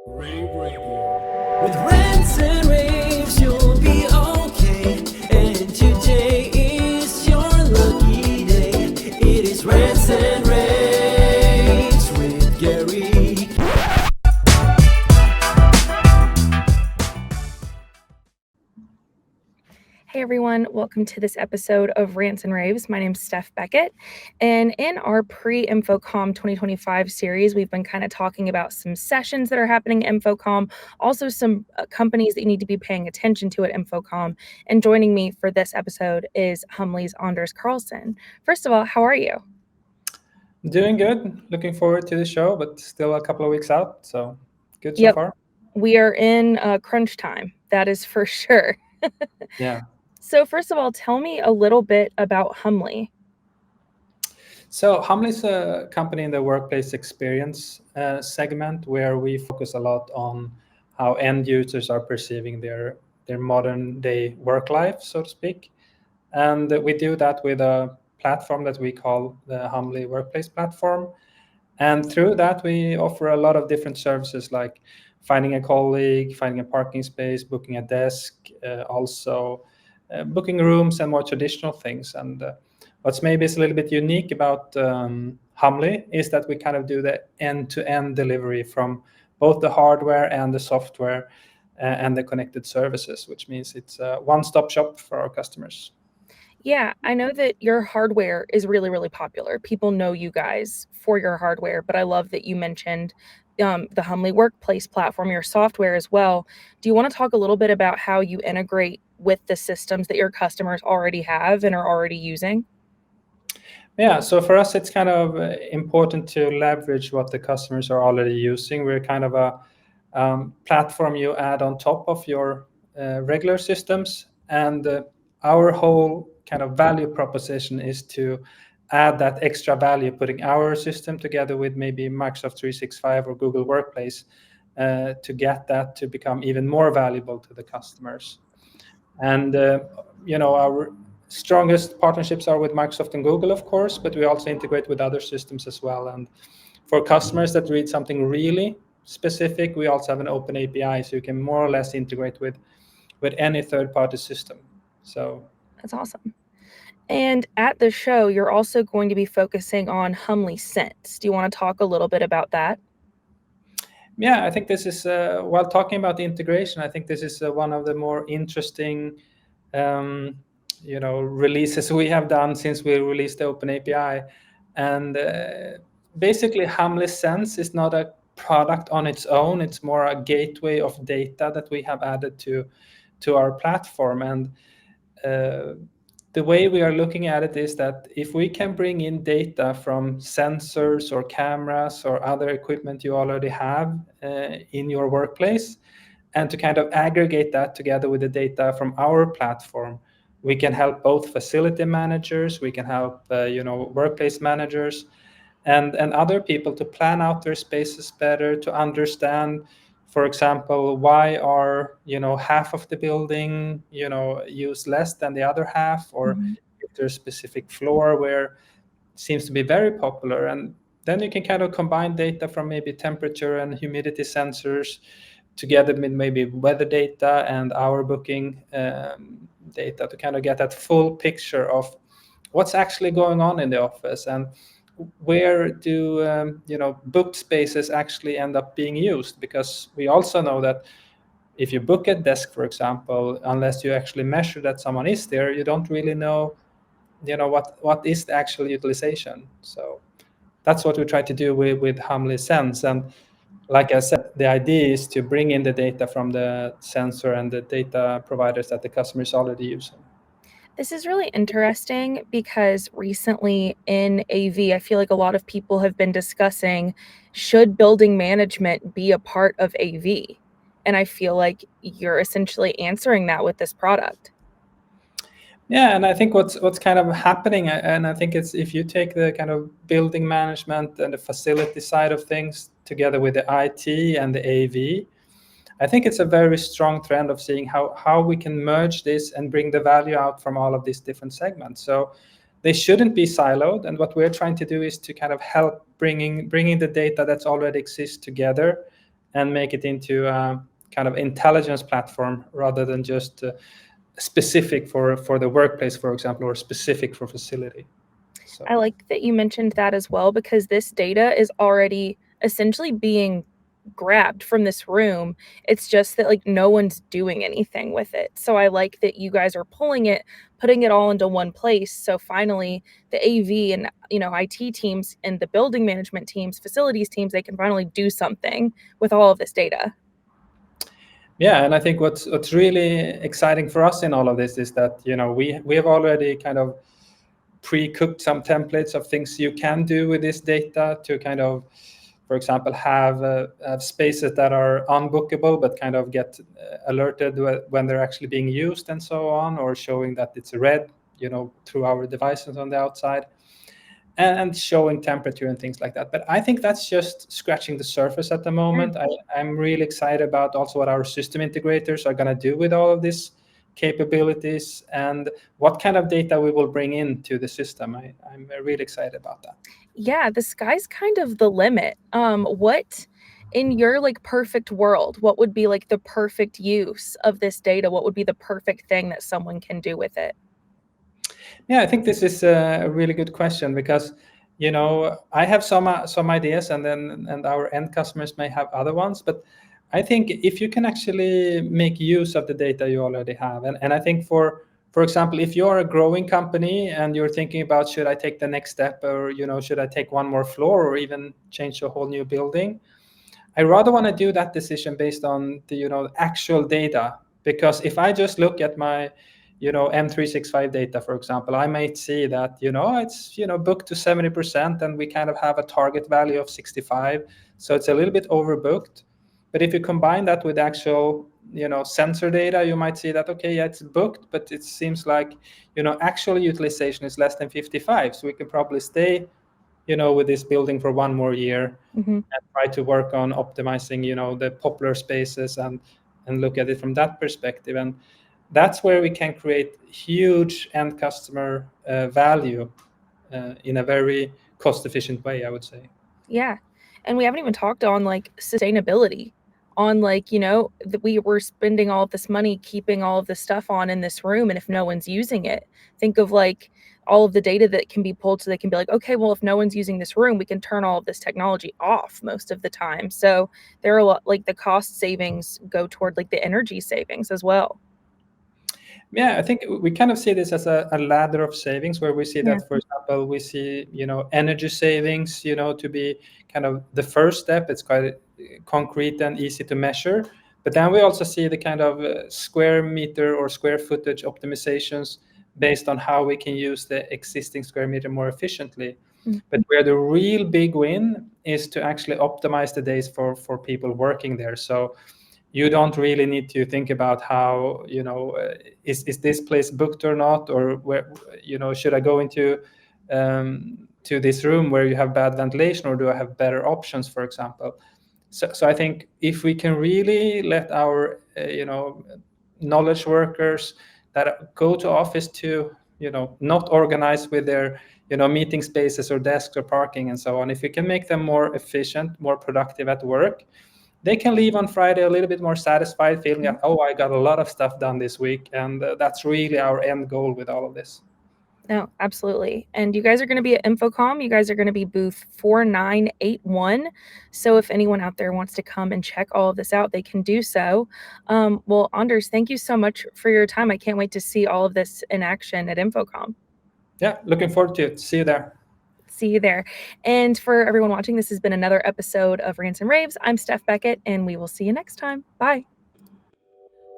rAVe Radio. With rants and raves, you'll be okay. And today is your lucky day. It is rants and raves with Gary. Hey everyone, welcome to this episode of Rants and Raves. My name's Steph Beckett, and in our pre-InfoComm 2025 series, we've been kind of talking about some sessions that are happening at InfoComm, also some companies that you need to be paying attention to at InfoComm. And joining me for this episode is Humley's Anders Carlson. First of all, how are you? Doing good. Looking forward to the show, but still a couple of weeks out, so good so Yep. far. We are in crunch time, that is for sure. Yeah. So first of all, tell me a little bit about Humley. So Humble is a company in the workplace experience segment where we focus a lot on how end users are perceiving their modern day work life, so to speak. And we do that with a platform that we call the Humbly Workplace Platform. And through that, we offer a lot of different services like finding a colleague, finding a parking space, booking a desk, also booking rooms and more traditional things. And what's maybe is a little bit unique about Humly is that we kind of do the end-to-end delivery from both the hardware and the software and the connected services, which means it's a one-stop shop for our customers. Yeah, I know that your hardware is really, really popular. People know you guys for your hardware, but I love that you mentioned the Humley Workplace platform, your software as well. Do you want to talk a little bit about how you integrate with the systems that your customers already have and are already using? Yeah, so for us, it's kind of important to leverage what the customers are already using. We're kind of a platform you add on top of your regular systems. And our whole kind of value proposition is to add that extra value, putting our system together with maybe Microsoft 365 or Google Workplace to get that to become even more valuable to the customers. And, our strongest partnerships are with Microsoft and Google, of course, but we also integrate with other systems as well. And for customers that read something really specific, we also have an open API, so you can more or less integrate with any third-party system. So that's awesome. And at the show, you're also going to be focusing on Humley Sense. Do you want to talk a little bit about that? Yeah, I think this is, while talking about the integration, I think this is one of the more interesting releases we have done since we released the open API. And basically, Humley Sense is not a product on its own. It's more a gateway of data that we have added to our platform. And the way we are looking at it is that if we can bring in data from sensors or cameras or other equipment you already have in your workplace, and to kind of aggregate that together with the data from our platform, we can help both facility managers, we can help workplace managers, and other people to plan out their spaces better, to understand, for example, why are half of the building used less than the other half, or if there's a specific floor where it seems to be very popular. And then you can kind of combine data from maybe temperature and humidity sensors together with maybe weather data and our booking data to kind of get that full picture of what's actually going on in the office and where do booked spaces actually end up being used. Because we also know that if you book a desk, for example, unless you actually measure that someone is there, you don't really know what is the actual utilization. So that's what we try to do with Humley Sense. And like I said, the idea is to bring in the data from the sensor and the data providers that the customer is already using. This is really interesting because recently in AV, I feel like a lot of people have been discussing, should building management be a part of AV? And I feel like you're essentially answering that with this product. Yeah, and I think what's kind of happening, and I think it's if you take the kind of building management and the facility side of things together with the IT and the AV, I think it's a very strong trend of seeing how we can merge this and bring the value out from all of these different segments. So they shouldn't be siloed. And what we're trying to do is to kind of help bringing the data that's already exists together and make it into a kind of intelligence platform rather than just specific for the workplace, for example, or specific for facility. So I like that you mentioned that as well, because this data is already essentially being grabbed from this room. It's just that like no one's doing anything with it. So I like that you guys are pulling it, putting it all into one place. So finally the AV and IT teams and the building management teams, facilities teams, they can finally do something with all of this data. yeah, and I think what's really exciting for us in all of this is that we have already kind of pre-cooked some templates of things you can do with this data to kind of, for example, have spaces that are unbookable but kind of get alerted when they're actually being used and so on, or showing that it's red, through our devices on the outside, and showing temperature and things like that. But I think that's just scratching the surface at the moment. I'm really excited about also what our system integrators are going to do with all of this capabilities and what kind of data we will bring into the system. I'm really excited about that. Yeah, the sky's kind of the limit. What in your like perfect world, what would be like the perfect use of this data? What would be the perfect thing that someone can do with it? Yeah, I think this is a really good question because, I have some ideas, and our end customers may have other ones. But I think if you can actually make use of the data you already have, and I think for example, if you're a growing company and you're thinking about should I take the next step, or should I take one more floor or even change a whole new building, I rather want to do that decision based on the actual data. Because if I just look at my M365 data, for example, I might see that it's booked to 70%, and we kind of have a target value of 65, so it's a little bit overbooked. But if you combine that with actual sensor data, you might see that okay, yeah, it's booked, but it seems like actual utilization is less than 55, so we can probably stay with this building for one more year. Mm-hmm. And try to work on optimizing the popular spaces and look at it from that perspective. And that's where we can create huge end customer value in a very cost efficient way, I would say. Yeah. And we haven't even talked on like sustainability, on like, that we were spending all of this money keeping all of this stuff on in this room. And if no one's using it, think of like all of the data that can be pulled so they can be like, okay, well, if no one's using this room, we can turn all of this technology off most of the time. So there are a lot, like the cost savings go toward like the energy savings as well. Yeah, I think we kind of see this as a ladder of savings, where we see that, for example, we see energy savings to be kind of the first step. It's quite concrete and easy to measure. But then we also see the kind of square meter or square footage optimizations based on how we can use the existing square meter more efficiently. But where the real big win is to actually optimize the days for people working there. So you don't really need to think about how is this place booked or not, or where should I go into to this room where you have bad ventilation, or do I have better options, for example. So I think if we can really let our knowledge workers that go to office to not organize with their meeting spaces or desks or parking and so on, if we can make them more efficient, more productive at work, they can leave on Friday a little bit more satisfied, feeling that, oh, I got a lot of stuff done this week. And that's really our end goal with all of this. No, absolutely. And you guys are going to be at InfoComm. You guys are going to be booth 4981. So if anyone out there wants to come and check all of this out, they can do so. Well, Anders, thank you so much for your time. I can't wait to see all of this in action at InfoComm. Yeah, looking forward to it. See you there. See you there. And for everyone watching, this has been another episode of Rants and Raves. I'm Steph Beckett, and we will see you next time. Bye.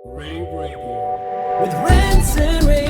Rave Radio with Rants and Raves.